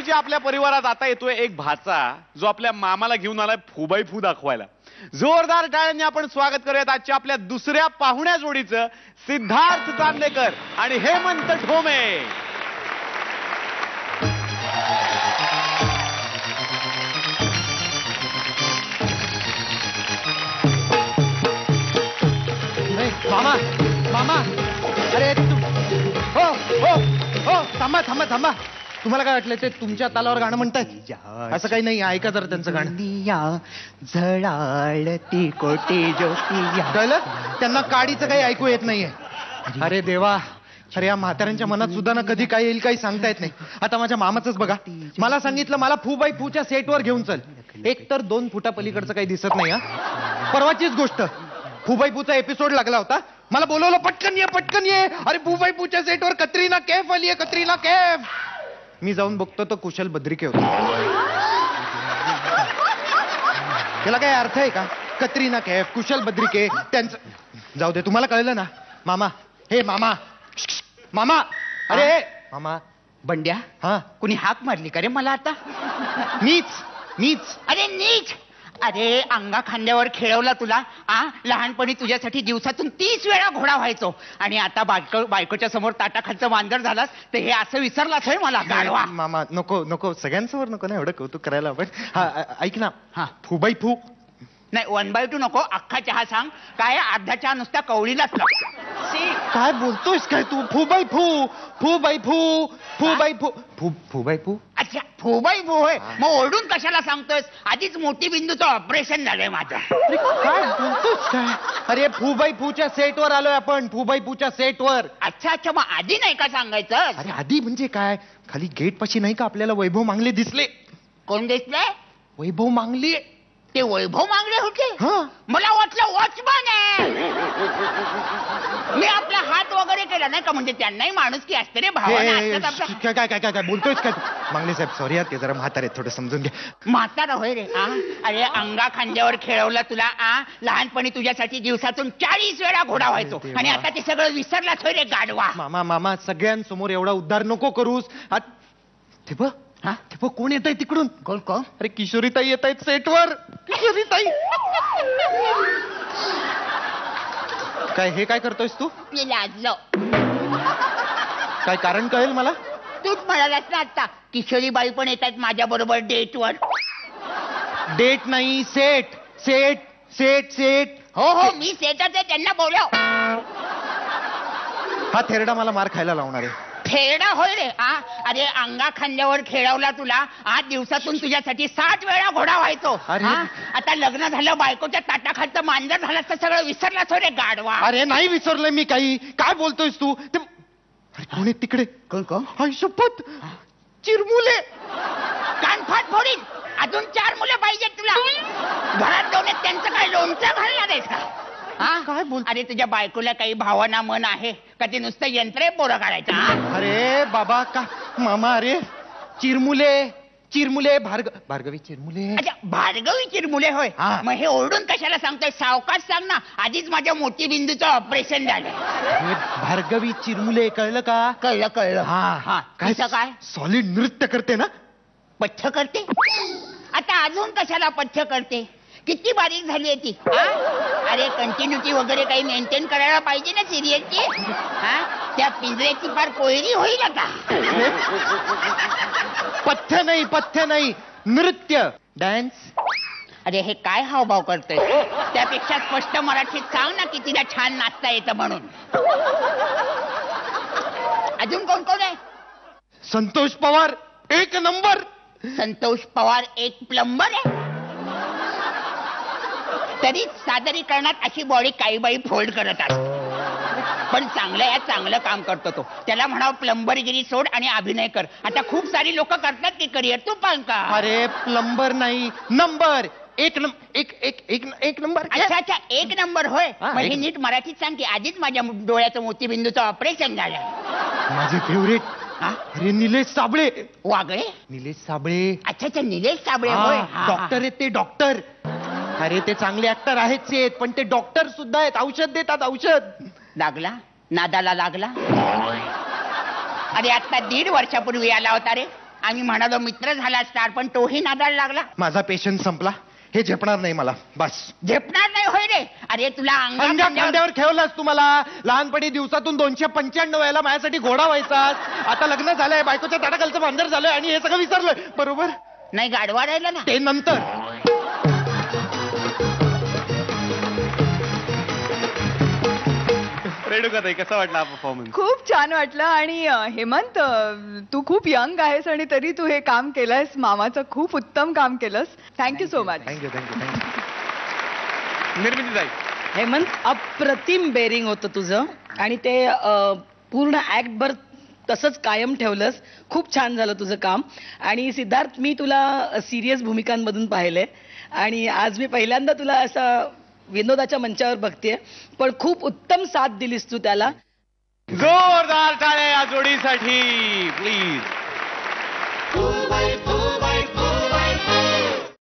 गुरुजी आपल्या परिवारात आता येतोय एक भाचा जो आपल्या मामाला घेऊन आलाय फुबाई फू दाखवायला. जोरदार टाळ्यांनी आपण स्वागत करूयात आजच्या आपल्या दुसऱ्या पाहुण्या जोडीचं, सिद्धार्थ चांदेकर आणि हेमंत ठोमे. मामा मामा अरे तू हो हो हो थांबा थांबा थांबा. तुम्हाला काय वाटलं ते तुमच्या तालावर गाणं म्हणतायत? असं काही नाही, ऐका जरा त्यांचं गाणं. झळाळती कोटी ज्योती. कळलं? त्यांना काडीचं काही ऐकू येत नाहीये. अरे देवा, अरे या म्हाताऱ्यांच्या मनात सुद्धा ना कधी काय येईल काही सांगता येत नाही. आता माझ्या मामाचंच बघा, मला सांगितलं मला फुबाई फूच्या सेटवर घेऊन चल. एक तर 2 फुटा पलीकडचं काही दिसत नाही. हा परवाचीच गोष्ट, फुबाई फूचा एपिसोड लागला होता, मला बोलवलं पटकन ये पटकन ये. अरे फुबाई फूच्या सेटवर कतरीना कैफ आली आहे, कतरीना कैफ. मी जाऊन बघतो तो कुशल बद्रिके होता. त्याला काय अर्थ आहे का? कतरीना कैफ, कुशल बद्रिके, त्यांचं जाऊ दे. तुम्हाला कळलं ना मामा? हे मामा मामा, अरे मामा. बंड्या, हा कुणी हाक मारली का रे मला आता? नीच नीच. अरे नीच, अरे अंगा खांद्यावर खेळवला तुला. लहानपणी तुझ्यासाठी दिवसातून 30 वेळा घोडा व्हायचो आणि आता बायकोच्या समोर ताटाखालचं मांजर झालास तर हे असं विसरलाच आहे मला? गाढवा. मामा नको नको, सगळ्यांसमोर नको ना एवढं कौतुक करायला आपण. हा ऐक ना, हा फुबाई फू नाही, 1/2 नको, अख्खा चहा सांग. काय अर्धा चहा नुसता कवळीलाच काय बोलतोयस काय तू? फुबाई फू फुबाई फू फुबाई फू फुबाई फू. अच्छा, फुबाई फू होय. मग ओरडून कशाला सांगतोयस? आधीच मोठी बिंदूचं ऑपरेशन झालंय माझं. काय बोलतोयस काय? अरे फुबाई फूच्या सेटवर आलोय आपण, फुबाई फूच्या सेटवर. अच्छा अच्छा, मग आधी नाही का सांगायचं? अरे आधी म्हणजे काय, खाली गेट पाशी नाही का आपल्याला वैभव मांगले दिसले? कोण दिसले? वैभव मांगले. ते वैभव मांगले होते? हा. मला वाटलं वॉचमन आहे. मी आपला हात वगैरे केला नाही का, म्हणजे त्यांनाही माणूस की असते रे, भावना असतात आपल्या. काय काय काय काय बोलतोयस काय? मांगले साहेब सॉरी, ते जरा म्हातारे, थोडं समजून घ्या. म्हातारा होय रे? अरे अंगा खांद्यावर खेळवला तुला. लहानपणी तुझ्यासाठी दिवसातून 40 वेळा घोडा व्हायचो आणि आता ते सगळं विसरलाच होय रे गाढवा. मामा मामा, सगळ्यांसमोर एवढा उद्धार नको करूस. ते बघ, ते बघ कोण येत आहे तिकडून. कोण कोण? अरे किशोरीताई येत आहेत सेटवर. किशोरीताई. काय हे काय करतोयस तू? मी लाजलो. काय कारण कळेल मला? तूच म्हणालास ना आता किशोरीबाई पण येत आहेत माझ्या बरोबर डेटवर. डेट नाही, सेट सेट सेट सेट. हो हो, मी सेटच आहे, त्यांना बोलव. हा थेरडा मला मार खायला लावणार आहे. खेळडा होय रे? अरे अंगा खांद्यावर खेळवला तुला. दिवसातून तुझ्यासाठी 60 वेळा घोडा व्हायचो. आता लग्न झालं, बायकोच्या ताटाखालचं मांजर झालं तर सगळं विसरलाच होय रे गाढवा. अरे नाही विसरलोय मी काही. काय बोलतोयस तू? अरे कोण आहे तिकडे? कोण कोण? आई शपथ, चिरमुले. कानफाट फोडीन. अजून 4 मुलं पाहिजेत तुला. घरात जाऊन त्यांचं काय लोणचं घालणार आहेस का? काय बोल? अरे तुझ्या बायकोला काही भावना मन आहे का? ते नुसतं यंत्र पोरं काढायचं. अरे बाबा का मामा, अरे चिरमुले चिरमुले भार्गवी चिरमुले. अच्छा, भार्गवी चिरमुले होय. मग हे ओरडून कशाला सांगतोय? सावकाश सांग ना, आधीच माझ्या मोठी बिंदूचं ऑपरेशन झालंय. भार्गवी चिरमुले, कळलं का? कळलं कळलं. हा काय काय? सॉलिड नृत्य करते ना? पथ्य करते? आता अजून कशाला पथ्य करते? किती बारीक झाली आहे ती. अरे कंटिन्युटी वगैरे काही मेंटेन करायला पाहिजे ना सिरियलची. त्या पिंजऱ्याची फार कोयरी होईल आता. पथ्य नाही, पथ्य नाही, नृत्य, डान्स. अरे हे काय हावभाव करतोय? त्यापेक्षा स्पष्ट मराठीत सांग ना की तिला छान नाचता येतं म्हणून. अजून कोण कोण आहे? संतोष पवार 1 नंबर. संतोष पवार 1 प्लंबर आहे. तरी सादरीकरणात अशी बॉडी काही बाई फोल्ड करत असते. पण चांगलं काम करतो तो. त्याला म्हणावं प्लंबरगिरी सोड आणि अभिनय कर. आता खूप सारी लोक करतात ते करिअर, तू पण का? अरे प्लंबर नाही, नंबर 1 नंबर. अच्छा अच्छा, 1 नंबर होय. मग हे नीट मराठीत सांग की आधीच माझ्या डोळ्याचं मोतीबिंदूचं ऑपरेशन झालंय. माझे फेवरेट. अरे निलेश साबळे. वागळे? निलेश साबळे. अच्छा अच्छा, निलेश साबळे होय. डॉक्टर आहेत ते, डॉक्टर. अरे ते चांगले ऍक्टर आहेच, पण ते डॉक्टर सुद्धा आहेत, औषध देतात, औषध. लागला नादाला लागला. अरे आता 1.5 वर्षापूर्वी आला होता रे. आणि म्हणालो मित्र झाला स्टार, पण तोही नादाला लागला. माझा पेशन्स संपला. हे झेपणार नाही मला. बस. झेपणार नाही होय रे. अरे तुला खांद्यावर ठेवलंस तुम्हाला. लहानपणी दिवसातून 295 वेळेला माझ्यासाठी घोडा व्हायचास. आता लग्न झालंय, बायकोच्या तडाखालचं बांधर झालंय आणि हे सगळं विसरलोय. बरोबर. नाही गाडवा राहिला ना ते नंतर. रेणुकाताई कसा वाटला हा परफॉर्मन्स? खूप छान वाटलं. आणि हेमंत, तू खूप यंग आहेस आणि तरी तू हे काम केलंयस. मामाचं खूप उत्तम काम केलंस. Thank you so much. Thank you thank you thank you. निर्मितीताई? हेमंत, अप्रतिम बेरिंग होतं तुझं आणि ते पूर्ण ऍक्ट भर तसंच कायम ठेवलंस. खूप छान झालं तुझं काम. आणि सिद्धार्थ, मी तुला सिरियस भूमिकांमधून पाहिलंय आणि आज मी पहिल्यांदा तुला असा विनोदाच्या मंचावर बघतेय, पण खूप उत्तम साथ दिलीस तू त्याला. जोरदार टाळ्या या जोडीसाठी प्लीज.